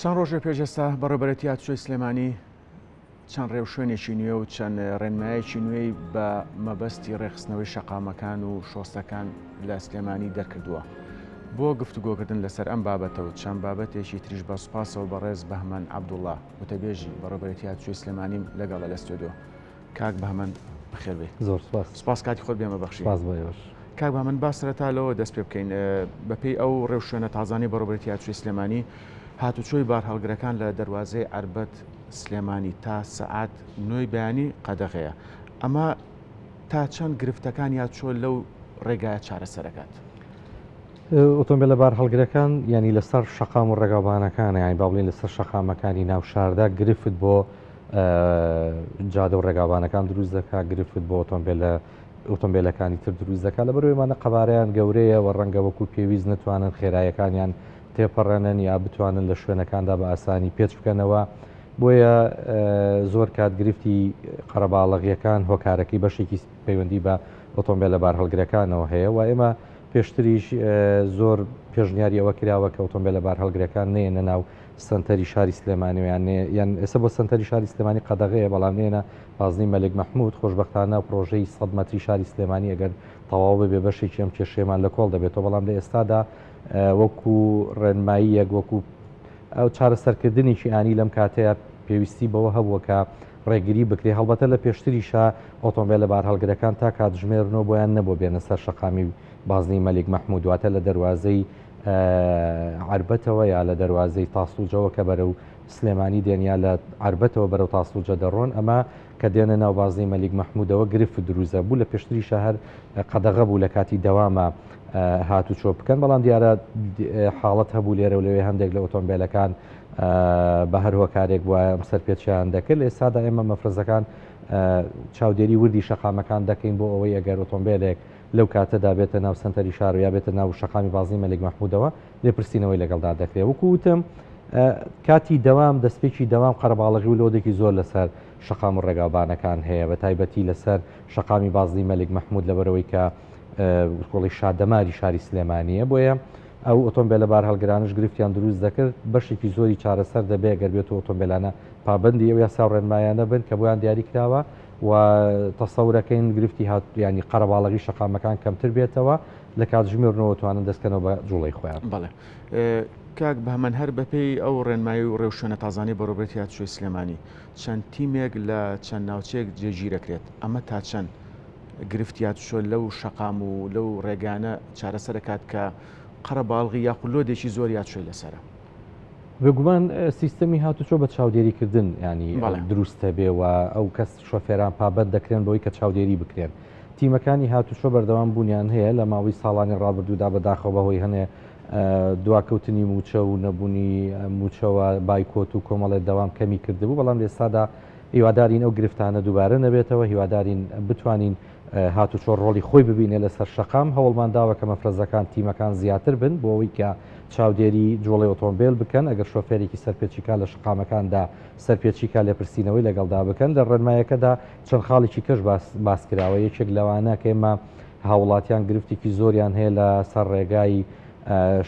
چەند ڕۆژە پێشەستا بەڕێوەبەرەتی هاتوچۆی سلێمانی چەند ڕێو شوێنێکی نوێ و چەند ڕێنمایەکی نوێی بە مەبەستی ڕێخستنەوەی شەقامەکان و شۆستەکان لە سلێمانی دەرکردووە بۆ گفتوگۆکردن لەسەر ئەم بابەتەوە چەند بابەتێکی تریش بە سوپاسەوە بەڕێز بەهمەن عەبدوڵڵا وتەبێژی بەڕێوەبەرەتی هاتوچۆی سلێمانیم لەگەڵە لە ستۆدیۆ. کاک بەهمەن بەخێربێ. زۆر سپاس کاتی خۆت بێمە بەخشی. کاک بەهمەن با سەرەتا لەوە دەست پێ بکەین بەپێی ئەو ڕێو شوێنە تازانی بەڕێوەبەرەتی هاتوچۆی سلێمانی هاتوچۆی بارهەڵگرەکان لە دەواازەی عربەت سلێمانی تا سەعات نوێی بەیانی قەدەغەیە. ئەمە تا چەند گرفتەکان یا چۆ لەو ڕێگایە چارەسەرەکات؟ ئۆتۆمبیلە بارهەڵگرەکان ینی لەسەر شەقام و ڕێگاوانەکانە یانی با بڵێن لەسەر شەقامەکانی ناو شاردا گرفت بۆ جادە و ڕێگاوانەکان دروست دەکات، گرفت بۆ ئۆتۆمبیلەکانی تر دروست دەکات لە بەرەوەیمانە قەبارەیان گەورەیە و ڕەنگە وەکو پێویست نتوانن خێرایەکانیان تێپەڕێنن یا بتوانن لە شوێنەکاندا بە ئاسانی پێچ بکەنەوە. بۆیە زۆر کات گرفتی قەرەباڵغیەکان هۆکارەکەی بەشێکی پەیوەندی بە ئۆتۆمبیلە بارهەڵگرەکانەوە هەیە و ئێمە پێشتریش زۆر پێشنیاری ئەوە کراوە کە ئۆتۆمبیلە بارهەڵگرەکان نێنە ناو سنتەری شاری سلێمانی یان ئێستا بۆ سنتەری شاری سلێمانی قەدەغەیە بەڵام نێنە بازنی مەلک مەحموود. خۆشبەختانە پرۆژەی 100 مەتری شاری سلێمانی ئەگەر تەواو ببێ بەشێکی ئەم کێشەیەمان لە کۆڵ دەبێتەوە، بەڵام لە ئێستادا وەکو ڕێنماییەک وەکو ئەو چارەسەرکردنیی ئانی لەم کاتەیە پێویستی بەوە هەبووە کە ڕێگیری بکرێ. هەڵبەتە لە پێشتریشە ئۆتۆمبیلە بارهەڵگرەکان تا کاتژمێرنەوە بۆیان نەبوو بێنە سەر شەقامی بازنی مەلک مەحموود واتە لە دەواازەی عربەتەوە یا لە دەواازەی تاسوولجەوە کە بەرەو سلێمانی دێنیا لە عربەتەوە بەرەو تاسوولجە دەڕۆن. ئەمە کە دێنە ناو بازنی مەلک مەحموودەوە گرفت دروستە بوو. لە پێشتریشە هەر قەدەغە بوو لە کاتی دەوامە هاتوچۆ بکەن، بەڵام دیارە حاڵەت هەبوو لێرە و لەوێ هەندێک لە ئۆتۆمبیلەکان بە هەر هۆکارێک وایە ئەم سەرپێچیان دەکرد. لە ئێستادا ئێمە مەفرەزەکان چاودێری وردی شەقامەکان دەکەین بۆ ئەوەی ئەگەر ئۆتۆمبیلێک لەو کاتەدا بێتە ناو سنتەری شار و یا بێتە ناو شەقامی بازنی مەلک مەحموودەوە لێپرسینەوەی لەگەڵدا دەکرێت. وەکوتم کاتی دەوام دەستپێکی دەوام قەرەباڵغی و لۆدێکی زۆر لەسەر شەقام و ڕێگاوانەکان هەیە، بە تایبەتی لەسەر شەقامی بازنی مەلک مەحموود لەبەرەوەی کە کۆڵی شادەماری شاری سلێمانیە. بۆیە ئەو ئۆتۆمبیلە بارهەڵگرانش گرفتیان دروست دەکرد. بەشێکی زۆری چارەسەر دەبێ گەر بێت ئۆتۆمبیلانە پابندی ئەو یاسا ڕێنمایانە بن کە بۆیان دیاری کراوە و تەسەورەکەین گرفتی ینی قەرەباڵغی شەقامەکان کەمتر بێتەوە لە کاتژمێرنەوە توانن دەستکەنەوە بە جوڵەی خۆیان. بەڵێ کاک بەهمەن هەر بەپێی ئەو ڕێنمایی و ڕێوشوێنە تازانی بەڕێوەبەرەتی هاتوچۆی سلێمانی چەند تیمێک لە چەند ناوچەیەک جێگیرەکرێت. ئەمە تا چەند گرفتی هاتوچۆ لەو شەقام و لەو ڕێگانە چارەسەر دەکات کە قەرەباڵغی یاخود لۆدێکی زۆر هاتوچۆی لەسەرە؟ بێگومان سیستەمی هاتوچۆ بە چاودێریکردن ینی دروستە بێ و ئەو کەس شۆفێران پابەت دەکرێن بۆی کە چاودێری بکرێن. تیمەکانی هاتوچۆ بەردەوام بوونیان هەیە لە ماوەی ساڵانی ڕابردوودا بەداخەوە بەهۆی هەنێ دواکەوتنی موچە و نەبوونی موچەوە بایکۆت و کۆمەڵێت دەوام کەمی کردبوو، بەڵام لێستادا هیوادارین ئەو گرفتانە دووبارە نەبێتەوە، هیوادارین بتوانین هاتوچۆ ڕۆڵی خۆی ببینێ لەسەر شەقام. هەوڵمان داوە کە مەفرەزەکان تیمەکان زیاتر بن بۆ ئەوەی کە چاودێری جوڵی ئۆتۆمبیل بکەن ئەگەر شۆفێرێکی سەرپێچیکا لە شقامەکاندا سەرپێچیکا لێپرسینەوەی لەگەڵدا بکەن. لە ڕێنمایەکەدا چەند خاڵێکی کەش باسکراوە. یەکێک لەوانە کە ئێمە هاوڵاتیان گرفتێکی زۆریان هەیە لە سەر ڕێگای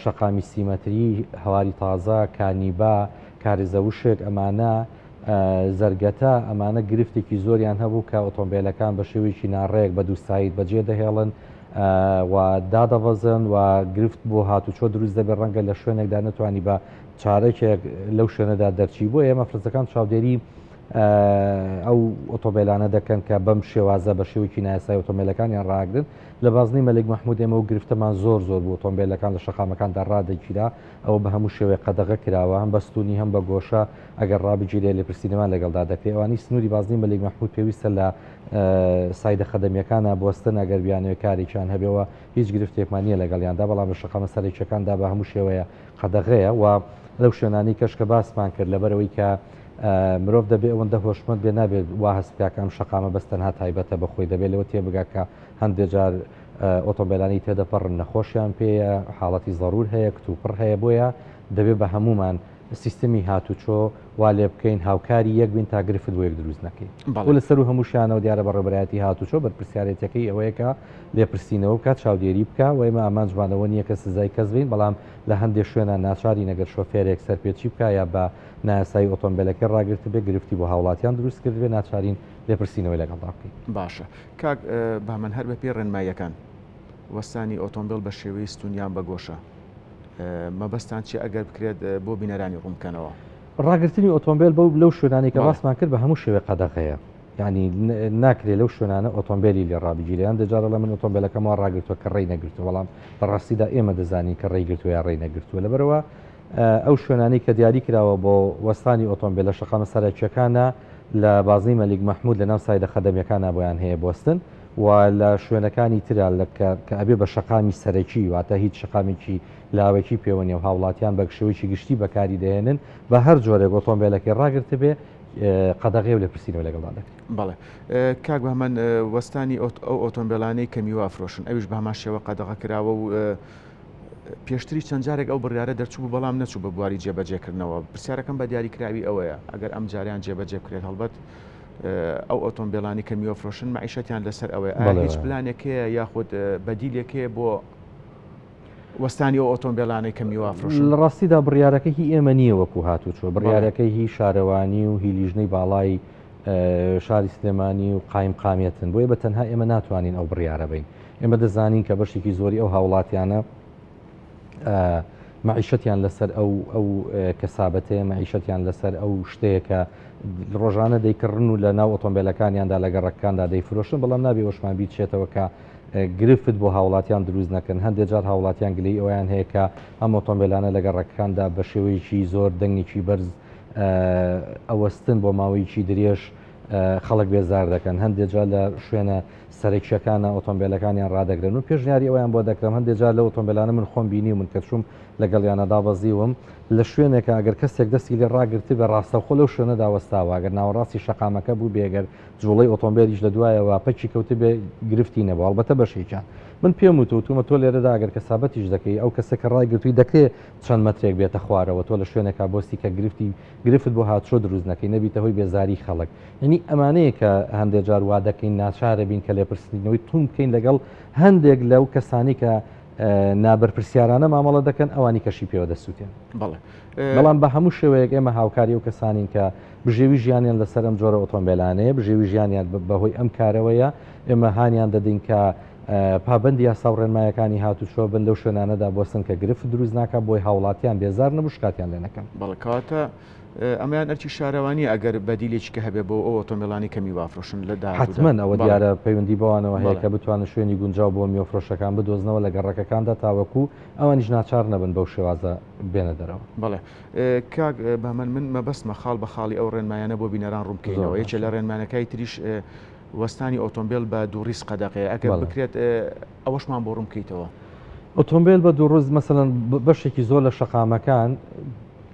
شەقامی سیمەتری، هەواری تازە، کانیبا، کارێزەوشک، ئەمانە زەرگەتە، ئەمانە گرفتێکی زۆریان هەبوو کە ئۆتۆمبیلەکان بە شێوەیەکی ناڕێک بە دووسایت بەجێ دەهێڵن و دادەبەزن و گرفت بۆ هاتوچۆ دروست دەبێت ڕەنگە لە شوێنێکدا نتوانی بە چارەکێک لەو شوێنەدا دەرچی. بۆ ئێمە مەفرەزەکان چاودێری ئەو ئۆتۆمبیلانە دەکەن کە بەم شێوازە بە شێوەیەکی نایاسای ئۆتۆمبیلەکانیان ڕاگرن. لە بازنی مەلک مەحموود ئێمە و گرفتەمان زۆر بوو ئۆتۆمبیلەکان لە شەقامەکاندا ڕادەگیرا، ئەوە بە هەموو شێوەیە قەدەغە کراوە، هەم بەستونی هەم بە گۆشە ئەگەر ڕابگیرێ لێپرسینەوەمان لەگەڵدا دەکرێت. ئەوانی سنووری بازنی مەلک مەحموود پێویستە لە سایدە خەدەمیەکانە بۆستن ئەگەر بیانەوە کارێکیان هەبێەوە هیچ گرفتێکمان نییە لەگەڵیاندا، بەڵام لە شەقامە سەرێکیەکاندا بە هەموو شێوەیە قەدەغەیە و لەو شوێنانی کەش کە باسمان کرد لەبەرەوەی کە مرۆڤ دەبێ ئەوەندە هۆشمەند بێ نابێت وا هەستکاکەم شەقامە بەستەنها تایبەتە بەخۆی دەبێت لەوە تێبگا کە هەندێک جار ئۆتۆمبیلانی تێدەپەڕن نەخۆشیان پێیە، حاڵەتی زەرور هەیە، کتوپڕ هەیە، بۆیە دەبێت بە هەمومان سیستمی هاتوچۆ وا لێ بکەین هاوکاری یەک بین تا گرفت بۆ یەک دروست نەکەین و لەسەر و هەمووشیانەوە دیارە بە ڕێبەرایەتی هاتوچۆ بەرپرسیارەتەکەی ئەوەیەکە لێپرسینەوە بکات چاودێری بکە و ئێمە ئامان جوانەوە نییە کە سزای کەس بین بەڵام لە هەندێک شوێنە ناچاری نەگەر شۆفێرێک سەرپێچی بکە یا بە نایاسایی ئۆتۆمبیلەکە ڕاگررت بێ گرفتی بۆ هاوڵاتیان دروست کرد بێ ناچارین لێپرسینەوەی لەگەڵدا بکەین. باشە کاک با من هەر بە پێ ڕێنماییەکان وەستانی ئۆتۆمبیل بە شێوەی ستونیان بە گۆشە مەبەستان چی ئەگەر بکرێت بۆ بینەرانی ڕوونکەنەوە ڕاگررتنی ئۆتۆمبیل بەو لەو شوێنانی کە ڕاستمان کرد بە هەموو شێوێ قەدەغەیە ینی ناکرێت لەو شوێنانە ئۆتۆمبیلی لێ ڕابگیریان دەجارە لە من ئۆتۆمبیلەکەمەوە ڕاگرتووە کە ڕێی نەگرتو بەڵام بەڕاستیدا ئێمە دەزانین کە ڕێی گرتووە یا ڕێی نەگرتووە لەبەرەوە ئەو شوێنانی کە دیاری کراوە بۆ وەستانی ئۆتۆمبیل لە شەقامە سەرچیەکانە لە بازی مەلیک مەحموود لە ناو سایدە خەدەمیەکانە بۆیان هەیە بۆستن و لە شوێنەکانی ترا کە ئەبێ بە شەقامی سەرەکی واتە هیچ شەقامێکی لاوێکی پێوەنیە و هاوڵاتیان بە شێوەیەکی گشتی بەکاری دەهێنن بە هەر جۆرێک ئۆتۆمبیلەکەی ڕاگررت بێ قەدەغێ و لە پرسیینەوە لەگەڵدا دەکرێت. بەڵێ کاک بە هەمان وەستانی ئەو ئۆتۆمبیلانەی کە میوە ئافرۆشن ئەویش بە هەمان شێوە قەدەغە کراوە و پێشتری چەند جارێک ئەو بڕیارە دەرچوو بەڵام نەچوو بە بواری جێبەجێکردنەوە پرسیارەکەم بە دیاریکراوی ئەوەیە ئەگەر ئەم جاریان جێبەجێ بکرێت هەڵبەت ئەو ئۆتۆمبیلانی کە میوە فرۆشن معیشەتیان لەسەر ئەوەیە هیچ پلانێکەیە یاخود بەدیلێکەیە بۆ وەستانی ئەو ئۆتۆمبیلانەی کە میوە فرۆشن؟ لە ڕاستیدا بڕیارەکەی هی ئێمە نییە وەکو هاتوچۆ بڕیارەکەی هی شارەوانی و هی لیژنەی باڵای شاری سلێمانی و قایم قامێتن بۆیە بە تەنها ئێمە ناتوانین ئەو بڕیارە بین ئێمە دەزانین کە بەشێکی زۆری ئەو هاوڵاتیانە معیشەتیان لەسەر ئەو کەسابەتەیە معیشەتیان لەسەر ئەو شتەیەکە ڕۆژانە دەیکردن و لە ناو ئۆتۆمبیلەکانیاندا لە گەڕەکاندا دەیفرۆشن بەڵام نابێ ئەوشمان بیچێتەوە کە گرفت بۆ هاوڵاتیان دروست نەکەن هەندێک جار هاوڵاتیان گلەی ئەویان هەیە کە ئەم ئۆتۆمبیلانە لە گەڕەکاندا بە شێوەیەکی زۆر دەنگێکی بەرز ئەوەستن بۆ ماوەیەکی درێژ خەڵک بێزار دەکەن هەندێک جار لە شوێنە سەرێکیەکانە ئۆتۆمبیلەکانیان ڕدەگرن و پێشنیاری ئەویان بۆ دەکرم هەندێک جار لە ئۆتۆمبیلانە من خۆم بینی من کە چوم لەگەڵیانەدا بەزیوم لە شوێنێکە ئەگەر کەسێک دەستی لێ ڕاگرتی بە ڕاستەوخۆ لەو شوێنە داوەستاوە ئەگەر ناوەڕاستی شەقامەکە بوو بێگەر جوڵەی ئۆتۆمبیلیش لە دوایەوە پەچی کەوتی بێ گرفتی نەبوو ئەڵبەتە بەشێکیان من پێم وتومە تۆ لێرەدا ئەگەر کەسابەتیش دەکەی ئەو کەسێکە ڕایگرتووی دەکرێت چەند مەترێک بێتە خوارەوە تۆ لە شوێنێکا بۆستی کە گرفت بۆ هاتشۆ دروست نەکەی نەبیتە هۆی بێزاری خەڵک یعنی ئەمانەیە کە هەندێک جار وا دەکەین ناچارە بین کە لێپرسینەوەی توم بکەین لەگەڵ هەندێک لەو کەسانی کە نابەرپرسیارانە مامەڵە دەکەن ئەوانی کەشی پێوە دەسووتێن بەڵام بە هەموو شێوەیەک ئێمە هاوکاری و کەسانین کە بژێوی ژیانیان لەسەر ئەم جۆرە ئۆتۆمبیلانەیە بژێوی ژیانیان بەهۆی ئەم کارەوەیە ئێمە هانیان دەدەین کە پابندی یاسا و ڕێنمایەکانی هاتوچۆ بن لەو شوێنانەدا بۆستن کە گرفت دروست ناکە بۆی هاوڵاتیان بێزار نەبوو شکاتیان لێ نەکەن بەڵکاتە ئەمایان ئەرچی شارەوانی ئەگەر بەدیلێکی کە هەبێ بۆ ئەو ئۆتۆمبیلانی کە میوەفرۆشن لە حتمەن ئەوە دیارە پەیوەندی بەوانەوە هەیە کە بتوانن شوێنی گونجاو بۆ میوەفرۆشەکان بدۆزنەوە لە گەڕەکەکاندا تاوەکو ئەوانیش ناچار نەبن بەو شێوازە بێنە دەرەوە. بەڵێ کاک بەمن من مەبەستمە خاڵ بە خاڵی ئەو ڕێنمایانە بۆ بینەران ڕوومکەینەوە یەکێ لە ڕێنمانەکەی تریش وەستانی ئۆتۆمبیل بە دووڕیس قەدەقەیە ئەگەر بکرێت ئەوەشمان بۆ ڕوومکەیتەوە. ئۆتۆمبیل بە دووڕز مەسەڵەن بەشێکی زۆر لە شەقامەکان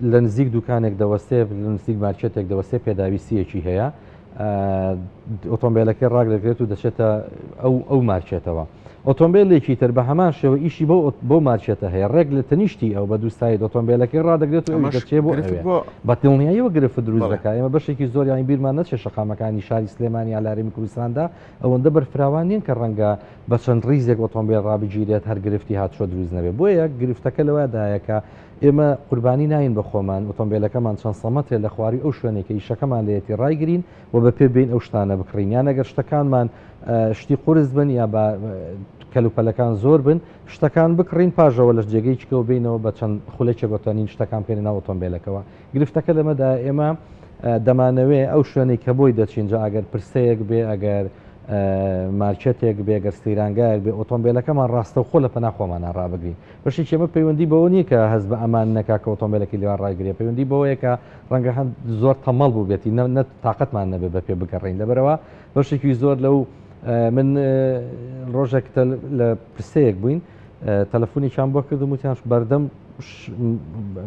لە نزیک دوکانێک دەوەستێ لە نزیک مارکێتێک دەوەستێ پێداویستیەکی هەیە ئۆتۆمبیلەکەی ڕاگ دەکرێت و دەچێتە ئەو مارکێتەوە ئۆتۆمبیلێکی تر بە هەمان شێوە ئیشی بۆ مارکێتە هەیە ڕێک لە تەنیشتی ئەو بە دووستایی ئۆتۆمبیلەکەی ڕدەگرێت و دەچێت بۆ بە دڵنیاییەوە گرفت دروست دەکات ئێمە بەشێکی زۆریانی بیرمان نەچێت شەقامەکانی شاری سلێمانی یالاریمی کوردستاندا ئەوەندە بەرفراوان نین کە ڕەنگە بە چەند ڕیزێک ئۆتۆمبیل ڕابگیرێت هەر گرفتی هاتشۆ دروست نەبێت بۆیە گرفتەکە لەوەدایەکە ئێمە قوربانی ناین بە خۆمان ئۆتۆمبیلەکەمان چەند سەمەتێ لە خواری ئەو شوێنێکی ئیشەکەمان لێتی ڕایگرین و بە پێ بین ئەو شتانە بکڕین یان ئەگەر شتەکانمان شتی قورس بن یا بە کەلوپەلەکان زۆر بن شتەکان بکڕین پاژەوە لە جێگەیچکەوە بینەوە بە چەند خولێکێک گۆتۆنین شتەکان پێێنە ناو ئۆتۆمبیلەکەەوە گرفتەکە لەمەدا ئێمە دەمانەوێ ئەو شوێنی کە بۆی دەچینجا ئەگەر پرسەیەک بێ ئەگەر مارکێتێک بێگەر سیرانگایەک بێ ئۆتۆمبیلەکەمان ڕاستە و خۆ لە پەنا خۆمانە ڕابگرین بەشی ئێمە پەیوەندی بەوە نیە کە هەز بە ئەمان نەکا کە ئۆتۆمبیلەکەی لێوان ڕایگرێ پەیوەندی بەوەیە کە ڕەنگە هەند زۆر تەمەڵ بوو بێتی نە تااقەتمان نەبێ بە پێ بگەڕین لەبەرەوە بەشێکی زۆر لەو من ڕۆژێک لە پرسەیەک بووین تەلەفۆنیان بۆ کردم وتیان بەردەم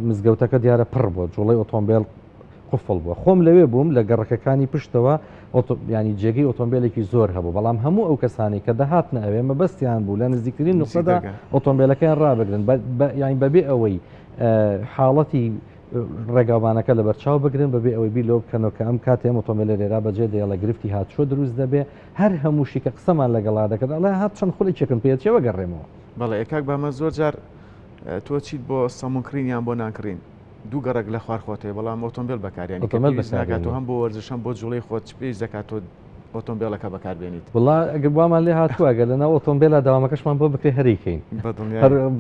مزگەوتەکە دیارە پڕ بۆ جوڵی ئۆتۆمبیل قفڵ بووە خۆم لەوێ بووم لە گەڕەکەەکانی پشتەوە ینی جێگەی ئۆتۆمبیلێکی زۆر هەبوو بەڵام هەموو ئەو کەسانی کە دەهاتنە ئەوێ مەبەستیان بوو لە نزیکترین نقطەدا ئۆتۆمبیلەکەیان ڕابگرن یانی بەبێ ئەوەی حاڵەتی ڕێگاوانەکە لە بەرچاو بگرن بەبێ ئەوەی بیر لەوە بکەنەوە کە ئەم کاتێ ئۆتۆمبیلە لێرا بەجێ دێڵە گرفتی هاتشۆ دروست دەبێ هەر هەمووشی کە قسەمان لەگەڵا دەکرد ئەڵێ هات چەند خوڵێکێکم پێچێوە گەڕێمەوە. بەڵێ کاک بامە زۆر جار تۆ چیت بۆ سەمونکرینیان بۆ ناکرین دوو گەڕک لە خوار خۆتێ بەڵام ئۆتۆمبیل بەکاریانی ناکاتەوە هەم بۆ وەرزشم بۆ جوڵەی خۆت پێش دەکات تۆ ئۆتۆمبیلەکە بەکاربێنیت. وڵا ئەگەر وامان لێ هاتووە گە لەناو ئۆتۆمبیلە داوامەکەشمان بۆ بکرێ هەریکەین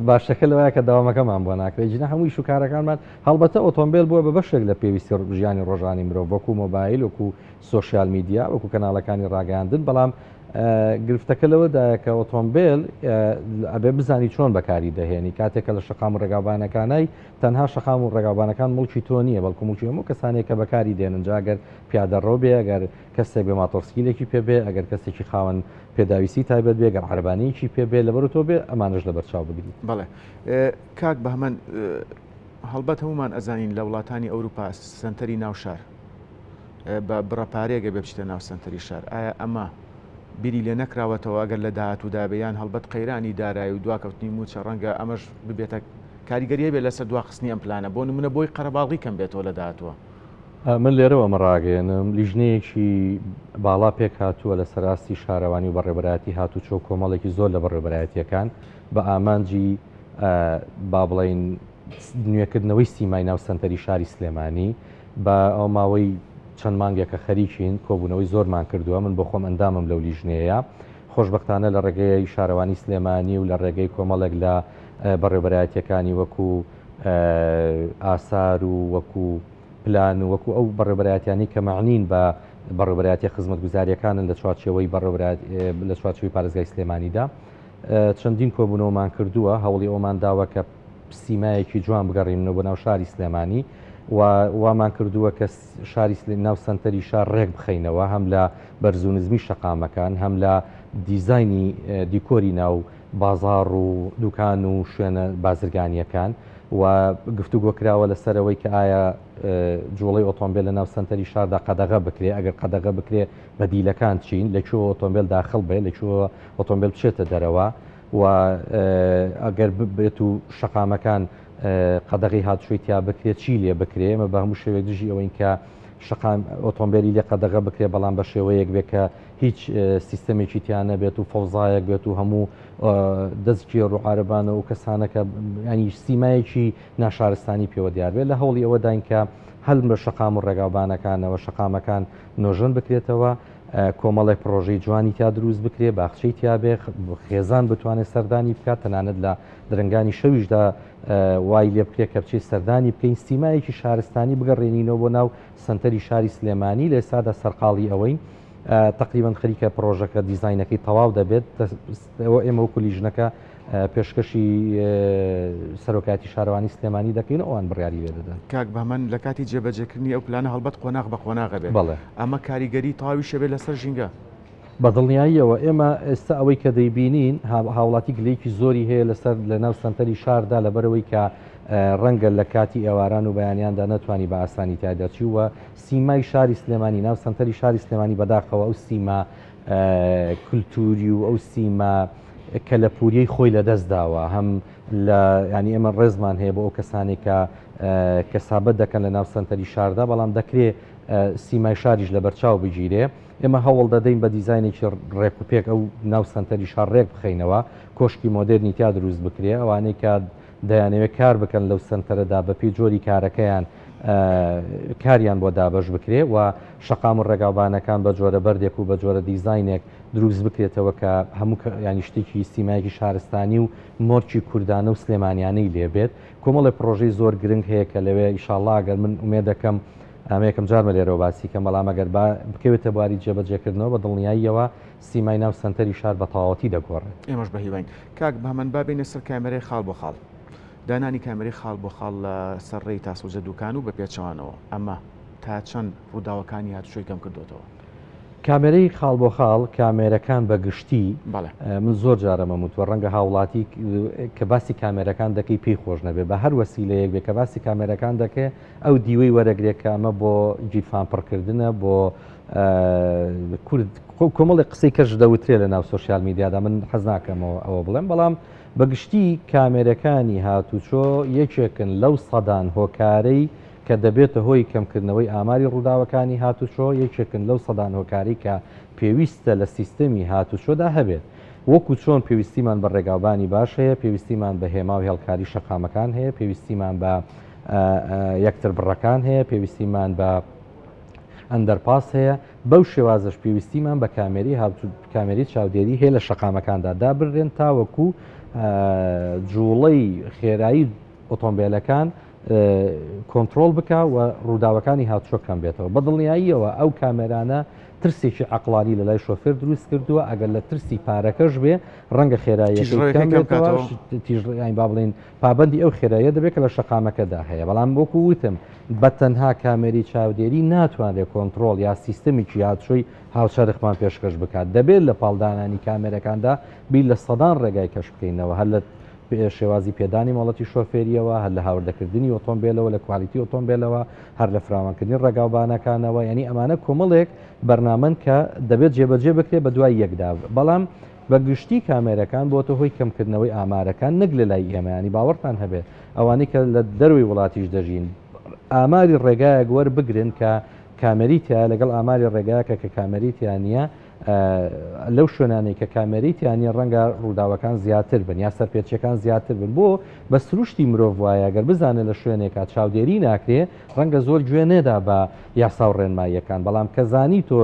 باشەکە لەوەیە کە داوامەکەمان بۆ ناکرێت جنە هەمووی شوکارەکانمان هەڵبەتە ئۆتۆمبیل بووە بە بەشێک لە پێویستی ژیانی ڕۆژانی مرۆڤ وەکو مۆبایل وەکو سۆشیال میدیا وەکو کەناڵەکانی ڕاگەاندن بەڵام گرفتەکە لەوەدایە کە ئۆتۆمبیل ئەبێ بزانی چۆن بەکاری دەهێنی کاتێکە لە شەقام و ڕێگاوانەکانای تەنها شەقام و ڕێگاوانەکان مڵکی تۆ نییە بەڵکو مڵکی هەموو کەسانێک کە بەکاری دێنن جاگەر پیادەڕۆ بێ ئەگەر کەسێک بێ ماتۆرسکیلێکی پێبێ ئەگەر کەسێکی خاوەن پێداویستی تایبەت بێ گەر عەربانەیەکی پێبێ لەبەر تۆ بێ ئەمانش لە بەرچاو بگریت. بەڵێ کاک بەهمەن هەڵبەت هەمومان ئەزانین لە وڵاتانی ئەوروپا سنتەری ناو شار بە بڕەپارێگە بێ بچتە ناو سنتەری شار ئایا ئەمە بیری لێ نەکراوەتەوە ئەگەر لە داهاتوودا بەیان هەڵبەت قەیرانی دارایی و دواکەوتنی موچە ڕەنگە ئەمەش ببێتە کاریگەریە بێت لەسەر دواخستنی ئەم پلانە بۆ نمونە بۆی قەرەباڵغی کەم بێتەوە لە داهاتووە. من لێرەوە مەڕاگەێنم لیژنەیەکی باڵا پێک هاتووە لە سەراستی شارەوانی و بەڕێبەرایەتی هاتوو چۆ کۆمەڵێکی زۆر لە بەڕێبەرایەتیەکان بە ئامانجی با بڵین نوێکردنەوەی سیمای ناو سنتەری شاری سلێمانی بە ئەو ماوەی چەند مانگێکە خەریکین کۆبوونەوەی زۆرمان کردووە من بۆ خۆم ئەندامم لەو لیژنەیە خۆشبەختانە لە ڕێگەی شارەوانی سلێمانی و لە ڕێگەی کۆمەڵێک لە بەڕێبەرایەتیەکانی وەکو ئاسار و وەکو پلان و وەکو ئەو بەڕێبەرایەتیانی کە معنین بە بەڕێبەرایەتی خزمەتگوزاریەکانن لە چوارچێوەی لە چوارچێوەی پارێزگای سلێمانیدا چەندین کۆبوونەوەمان کردووە هەوڵی ئەومان داوە کە سیمایەکی جوان بگەڕێنەوە بۆ ناو شاری سلێمانی وامان کردووە کە شاری ناو سنتەری شار ڕێک بخەینەوە هەم لە بەرزونزمی شەقامەکان هەم لە دیزایانی دیکۆری ناو بازاڕ و دوکان و شوێنە بازرگانیەکان و گفتوگۆ کراوە لەسەرەوەی کە ئایا جوڵەی ئۆتۆمبیل لە ناو سنتەری شاردا قەدەغە بکرێ ئەگەر قەدەغە بکرێ بەدیلەکان چین لەکوێوە ئۆتۆمبیل داخڵ بێ لەکوێوە ئۆتۆمبیل بچێتە دەرەوە و ئەگەر بێت و شەقامەکان قەدەغی هاتشوی تیا بکرێت چی لێ بکرێ ئمە بە هەموو شێوەیە دژی ئەوەین کە شەقام ئۆتۆمبیلی لێ قەدەغە بکرێ بەڵام بە شێوەیەک بێت کە هیچ سیستەمێکی تیانە بێت و فەوزایەک بێت و هەموو دەستگیر ڕوعارەبانە و کەسانەکە ینی سیمایەکی ناشارستانی پێوە دیار بێت لە هەوڵی ئەوە داین کە هەل بە شەقام و ڕێگاوبانەکانەوە شەقامەکان نۆژن بکرێتەوە کۆمەڵێک پرۆژەی جوانی تا دروست بکرێ باخچەی تیاابێ خێزان بتوانێت سەردانی بکات تەنانەت لە درنگانی شەویشدا وای لێ بکرێت کە بچێت سەردانی بکەین سیمایەکی شارستانی بگەڕێنینەوە بۆ ناو سنتەری شاری سلێمانی لە ئێستادا سەرقاڵی ئەوەی تقریبان خەریکە پرۆژەکە دیزاینەکەی تەواو دەبێت ئێمە وەکو لیژنەکە پێشکەشی سەرۆکاتی شارەوانی سلێمانی دەکەین ئەوان بڕیاری لێ دەدەن. کاک بەمەن لە کاتی جێبەجێکردنی ئەو پلانە هەڵبەت قۆناغ بە قۆناغە بێت بەڵێ ئەمە کاریگەری تەواوی شەبێت لەسەر ژینگە بە دڵنیاییەوە ئێمە ئێستا ئەوەی کە دەیبینین هاوڵاتی گلەیەکی زۆری هەیە لەسەر لە ناو سنتەری شاردا لەبەرەوەی کە ڕەنگە لە کاتی ئێواران و بەیانیاندا نەتوانی بە ئاسانی تیاداچی وە سیمای شاری سلێمانی ناو سنتەری شاری سلێمانی بەداخەوە ئەو سیما کولتوری و ئەو سیما کە لە پوریەی خۆی لە دەست داوە هەم لە ینی ئێمە ڕێزمان هەیە بۆ ئەو کەسانێک کە سابەت دەکەن لە ناو سنتەری شاردا بەڵام دەکرێت سیمای شاریش لە بەرچاو بگیرێ ئێمە هەوڵ دەدەین بە دیزایانێکی ڕێکوپێک ئەو ناو سنتەری شار ڕێک بخەینەوە کۆشکی مۆدرنی تا دروست بکرێ ئەوانەی کە دەیانەوێت کار بکەن لەو سنتەرەدا بەپی جۆری کارەکەیان کاریان بۆ دابش بکرێ و شەقام و ڕێگاوبانەکان بە جۆرە بەردێک و بە جۆرە دیزایینێک دروست بکرێتەوە کە هەموو ینی شتێکی سیمایەکی شارستانی و مۆرچی کوردانە و سلێمانیانەی لێبێت کۆمەڵی پرۆژەی زۆر گرنگ هەیە کە لەوێ ئیشاڵڵا ئەگەر من ئومێ دەکەم ئەمەیەکەم جارمە لێرەوە باسی کە بەڵام ئەگەر بکەوێتە بواری جێبەجێکردنەوە بە دڵنیاییەوە سیمای ناو سنتەری شار بە تەواوەتی دەگۆڕێت. ئێمەش بە هیوان کاک بەمەن بابینە سەر کامێرەی خاڵ بۆ خاڵ دانانی کامێرەی خاڵ بۆ خاڵ لە سەرڕێی تاسوجە دوکان و بە پێچەوانەوە ئەمە تا چەند ڕووداوەکانی هاتوشۆی کەم کردوتەوە. کامێرەی خاڵ بۆ خاڵ کامێرەکان بە گشتی من زۆر جارەمە وتوە ڕەنگە هاوڵاتی کە باسی کامێرەکان دەکەی پێی خۆش نەبێت بە هەر وەسیلەیەک بێت کە باسی کامێرەکان دەکەێت ئەو دیوەی وەرەگرێت کە ئەمە بۆ جیفان پڕکردنە بۆ کۆمەڵی قسەی کەش دەوترێ لە ناو سوۆسیال میدیادا من حەز ناکەمەوە ئەوە بڵێم بەڵام بەگشتی کامێرەکانی هاتوچۆ یەکێکن لەو سەدان هۆکارەی کە دەبێتە هۆی کەمکردنەوەی ئاماری ڕووداوەکانی هاتوچۆ یەکێکن لەو سەدان هۆکاری کە پێویستە لە سیستەمی هاتوچۆدا هەبێت وەکو چۆن پێویستیمان بە ڕێگاوبانی باش هەیە پێویستیمان بە هێما و هێڵکاری شەقامەکان هەیە پێویستیمان بە یەکتر بڕەکان هەیە پێویستیمان بە ئەندەرپاس هەیە بەو شێوازش پێویستیمان بە کامێری چاودێری هەیە لە شەقامەکاندا دابڕێن تاوەکو جوڵەی خێرایی ئۆتۆمبیلەکان کۆنتترۆل بکە و ڕووداوەکانی هاتوچۆکان بێتەوە بەدڵنیاییەوە ئەو کامێرانە ترسێکی عقلانی لە لای شۆفێر دروست کردووە ئەگەر لە ترسی پارەکەش بێ ڕەنگە خێراییەکەی با بڵین پابندی ئەو خێراییە دەبێت کە لە شەقامەکەدا هەیە بەڵام بۆکو وتم بە تەنها کامێری چاودێری ناتوانێت کۆنتترۆل یا سیستەمێکی هاتوچۆی هاوچەرخمان پێشکەش بکات دەبێت لە پاڵدانانی کامێرەکاندا بیر لە سەدان ڕێگای کەش بکەینەوە هەر لە شێوازی پێدانی مۆڵەتی شۆفێریەوە هەر لە هاوردەکردنی ئۆتۆمبیلەوە لە کوالیتی ئۆتۆمبیلەوە هەر لە فراوانکردنی ڕێگاوبانەکانەوە ینی ئەمانە کۆمەڵێک بەرنامەن کە دەبێت جێبەجێ بکرێت بە دوای یەکدا بەڵام بە گشتی کامێرەکان بۆتە هۆی کەمکردنەوەی ئامارەکان نەک لە لای ئێمەیانی باوەڕتان هەبێت ئەوانەی کە لە دەروی وڵاتیش دەژین ئاماری ڕێگایەک وەربگرن کە کامەریتە لەگەڵ ئاماری ڕێگایەکە کە کامەریتیان نیە لەو شوێنانەی کە کامێریتیانی ڕەنگە ڕووداوەکان زیاتر بن یا سەرپێچەکان زیاتر بن بۆ بە سروشتی مرۆڤ وایە گەر بزانێت لە شوێنێکە چاودێری ناکرێ ڕەنگە زۆر گوێ نێدا بە یاسا و ڕێنماییەکان بەڵام کە زانی تۆ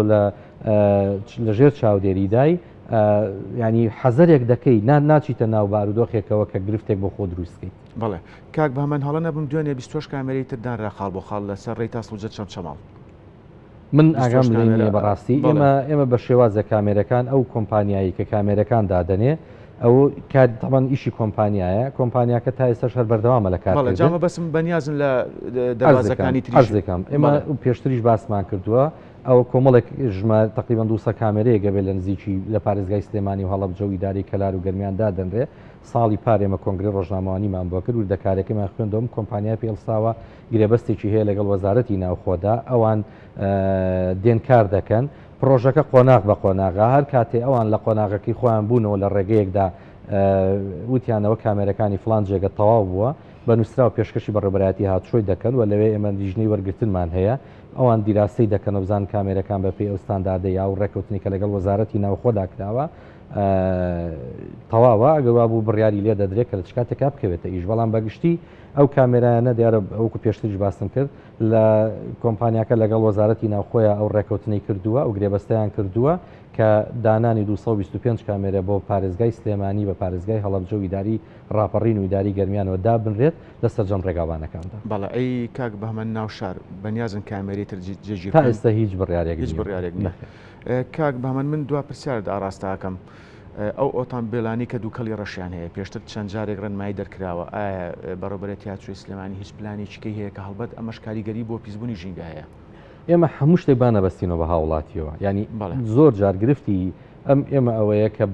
لەژێر چاودێریدای ینی حەزەرێک دەکەی ناچیتە ناو بارودۆخێکەوە کە گرفتێک بۆ خۆ دروستکەیت بڵێ کاک بە هەمەن هەڵە نەبم دوێنێ 24 کامێری تردانرا خاڵ بۆ خاڵ لەسەر ڕێی تاسڵجە چەمچەماڵ من ئاگام لێ بەڕاستی ئێمە بە شێوازە کامێرەکان ئەو کۆمپانیایی کە کامێرەکان دادەنێ ئەو تاوان ئیشی کۆمپانیایە کۆمپانیاکە تا ئێستا شەر بەردەوامە لە کار جامە بەسم بەنیازن لە دەوازەکانی تریزەکەم ئێمە پێشتریش باسمان کردووە ئەو کۆمەڵێک ژمە تقریبان 200 کامێرەیە گەبێت لە نزیکی لە پارێزگای سلێمانی و هەڵەبجە و ئیداری کەلار و گەرمیان دادەنرێ ساڵی پارێمە کۆنگری ڕۆژنامەوانیمان بۆ کرد و دەکارێکەکەمان خوێندەوەم کۆمپانیای پێڵساوە گرێبەستێکی هەیە لەگەڵ وەزارەتی ناوخۆدا ئەوان دێنکار دەکەن پرۆژەکە قۆناغ بە قۆناغا هەر کاتێ ئەوان لە قۆناغەکەی خۆیان بوونەوە لە ڕێگەیەکدا وتیانەوە کامێرەکانی فلان جێگە تەواو بووە بە نووسرا و پێشکەشی بەڕێبەرایەتی هاتوچۆی دەکەن و لەوێ ئێمە دیژنەی وەرگرتنمان هەیە ئەوان دیراسی دەکەن و بزان کامێرەکان بە پێی ئەو ستانداردە یا و ڕێکوتنی کە لەگەڵ وەزارەتی ناوخۆدا کراوە تەواوە ئەگەوا بوو بڕیاری لێ دەدرێت کە لە چ کاتێکا بکەوێتە ئیش بەڵام بەگشتی ئەو کامێرایانە دیارە ئەوکو پێشتریش باسم کرد لە کۆمپانیاکە لەگەڵ وەزارەتی ناوخۆیە ئەو ڕێکوتنەی کردووە و گرێبەستیان کردووە کە دانانی 225 کامێرە بۆ پارێزگای سلێمانی بە پارێزگای هەڵەبجە و ئیداری ڕاپەڕین و ئیداری گەرمیانەوە دابنرێت لە سەرجەم ڕێگاوانەکاندا بەڵێ ئەی کاک بەهمە ناو شار بەنیازن کامێری تر جێژیر تا ئێستا هیچ بڕیارێک کاک بەهمەن من دوا پرسیارت ئاراستاکەم ئەو ئۆتۆمبیلانی کە دووکەڵی ڕەشیان هەیە پێشتر چەند جارێک ڕێنمایی دەرکراوە ئایا بەڕێوەبەرێتی هاتوچۆی سلێمانی هیچ پلانی چکەی هەیە کە هەڵبەت ئەمەش کاریگەری بۆ پیسبوونی ژینگە هەیە ئێمە هەموو شتێک بانەبەستینەوە بە هاوڵاتیەوە ینی زۆر جار گرفتی ئێمە ئەوەیە کە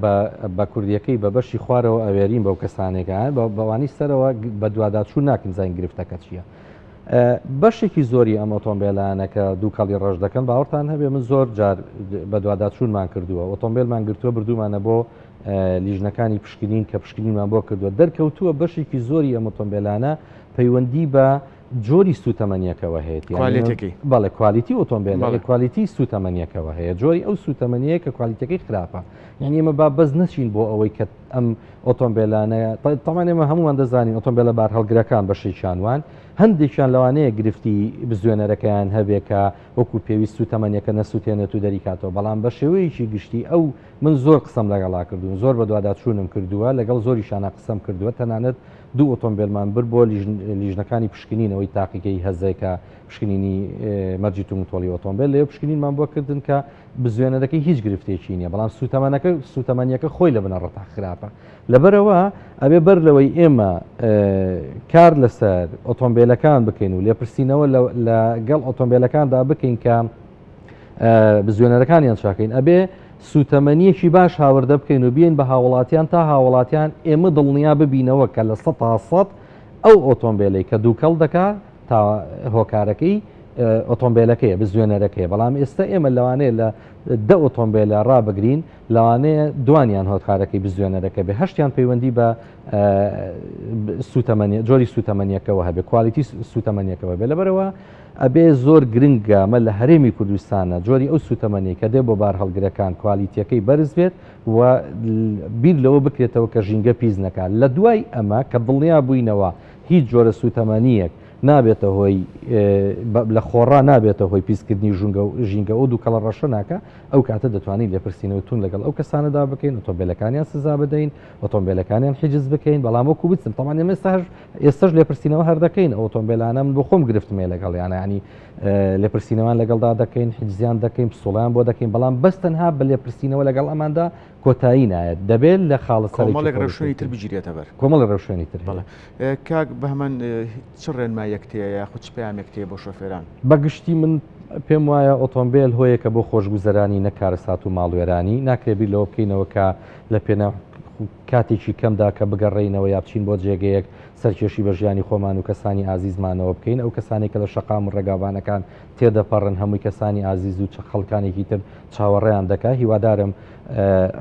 بە کوردیەکەی بە بەشی خوارەوە ئەوێرین بەو کەسانێکان بەوانی سەرەوە بە دوواداچوو ناکەین زین گرفتەکە چییە بەشێکی زۆری ئەم ئۆتۆمبیلانە کە دووکەڵی ڕەش دەکەن باوەڕتان هەبێ من زۆر جار بە دوواداچوونمان کردووە ئۆتۆمبیلمان گرتووە بردومانە بۆ لیژنەکانی پشکنین کە پشکنینمان بۆ کردووە دەرکەوتووە بەشێکی زۆری ئەم ئۆتۆمبیلانە پەیوەندی بە جۆری سوتەمەنیەکەوە هەیە بەڵێ کوالیتی ئۆتۆمبیل کوالیتی سوتەمەنیەکەەوە هەیە جۆری ئەو سوتەمەنیە کە کوالیتەکەی خراپە یعنی ئێمە با بەس نەچین بۆ ئەوەی کە ئەم ئۆتۆمبیلانەیە تەمان ئێمە هەمومان دەزانین ئۆتۆمبیلە بار هەڵگرەکان بەشێکیانوان هەندێکیان لەوانەیە گرفتی بزوێنەرەکەیان هەبێ کە وەکو پێویست سوتەمەنیەکە نەسووتێنێت و دەریکاتەوە بەڵام بە شێوەیەکی گشتی ئەو من زۆر قسەم لەگەڵا کردوون زۆر بە دوواداچوونم کردووە لەگەڵ زۆری شانە قسەم کردووە تەنانەت دوو ئۆتۆمبیلمان بر بۆ لیژنەکانی پشکنینەوەی تاقیکەی هەزێکە پشکنینی مەرجیت و متۆڵی ئۆتۆمبیل لێ پشکنینمان بۆ کردن کە بزوێنەرەکەی هیچ گرفتێکی نییە بەڵام سوتەمەنیەکە خۆی لە بنەڕەتا خراپە لەبەرەوە ئەبێ بەر لەوەی ئێمە کار لەسەر ئۆتۆمبیلەکان بکەین و لێپرسینەوە لەگەڵ ئۆتۆمبیلەکاندا بکەین کە بزوێنەرەکانیان چاکەین ئەبێ سوتەمەنیەکی باش هاوردە بکەین و بێن بە هاوڵاتیان تا هاوڵاتیان ئێمە دڵنیا ببینەوە کە لە 100 ئەو ئۆتۆمبیلەی کە دووکەڵ دەکات تا هۆکارەکەی ئۆتۆمبیلەکەیە بزوێنەرەکەیە بەڵام ئێستا ئێمە لەوانەیە لە 10 ئۆتۆمبیلە ڕابگرین لەوانەیە دوانیان هۆتخارەکەی بزوێنەرەکە بێ هەشتیان پەیوەندی بە جۆری سوتەمەنیەکەەوە هەبێ کوالیتی سوتەمەنیەکەەوە بێ لەبەرەوە ئەبێ زۆر گرنگە ئەمە لە هەرێمی کوردستانە جۆری ئەو سوتەمەنی کە دێ بۆ بار هەڵگرەکان کوالیتیەکەی بەرز بێت و بیر لەوە بکرێتەوە کە ژینگە پیس نەکات لە دوای ئەمە کە دڵنیا بووینەوە هیچ جۆرە سوتەمەنیەک نابێتە هۆی لە خۆڕا نابێتە هۆی پیسکردنی ژینگە ئەو دوو کەڵە ڕەشە ناکە ئەو کاتە دەتوانین لێپرسینەوەتون لەگەڵ ئەو کەسانەدا بکەین ئۆتۆمبیلەکانیان سزا بدەین ئۆتۆمبیلەکانیان حیجز بکەین بەڵام وەکو بچم تەمان ئێستاش لێپرسینەوە هەر دەکەین ئۆتۆمبیلانە من بۆ خۆم گرفتمێ لەگەڵ یانە ینی لێپرسینەوەیان لەگەڵدا دەکەین حیجزیان دەکەین پسوڵیان بۆ دەکەین بەڵام بەستەنها بە لێپرسینەوە لەگەڵ ئەماندا کۆتایی نایەت دەبێت لە خاڵەسەرێک ڕێوشێنی تر بگیرێتە بەر کۆمەڵی ڕێوشێنی تر کاک بە هەمان چ ڕێنمایەکتەیە یاخود چ پامێکتەیە بۆ شۆفێران بەگشتی من پێم وایە ئۆتۆمبیل هۆیەکە بۆ خۆشگوزەرانی نەکارە سات و ماڵوێرانی ناکرێبی لەوە بکەینەوە کە لە پێنە کاتێکی کەمدا کە بگەڕێینەوە یا بچین بۆ جێگەیەک سەرکێشی بە ژیانی خۆمان و کەسانی ئازیزمانەوە بکەین ئەو کەسانی کە لە شەقام و ڕێگاوانەکان تێدەپەڕن هەمووی کەسانی ئازیز و خەڵکانێکی تر چاوەڕێیان دەکات هیوادارم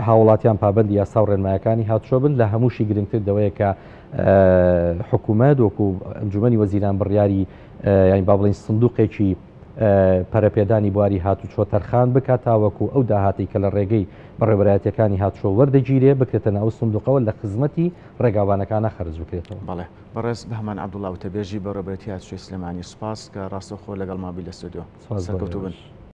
هاوڵاتیان پابندی یاسا و ڕێنمایەکانی هاتوچۆ بن لە هەمووشی گرنگتر دەوەیە کە حکوومەت وەکو ئەنجومەنی وەزیران بڕیاری یانی با بڵین سندوقێکی پەرەپێدانی بواری هاتوچۆ تەرخان بکات تاوەکو ئەو داهاتی کە لە ڕێگەی بەڕێبەرایەتەکانی هاتوچۆ وەردەگیرێ بکرێتە ئەو سندوقەوە لە خزمەتی ڕێگاوانەکانە خەرج بکرێتەوە. بەڵێ بەڕێز بەهمان عەبدوڵڵا وتەبێژی بەڕێبەرەتی هاتوچۆی سلێمانی سوپاس کە ڕاستەوخۆ لەگەڵ مابی لە ستودیۆ سەرکەوتوو بن.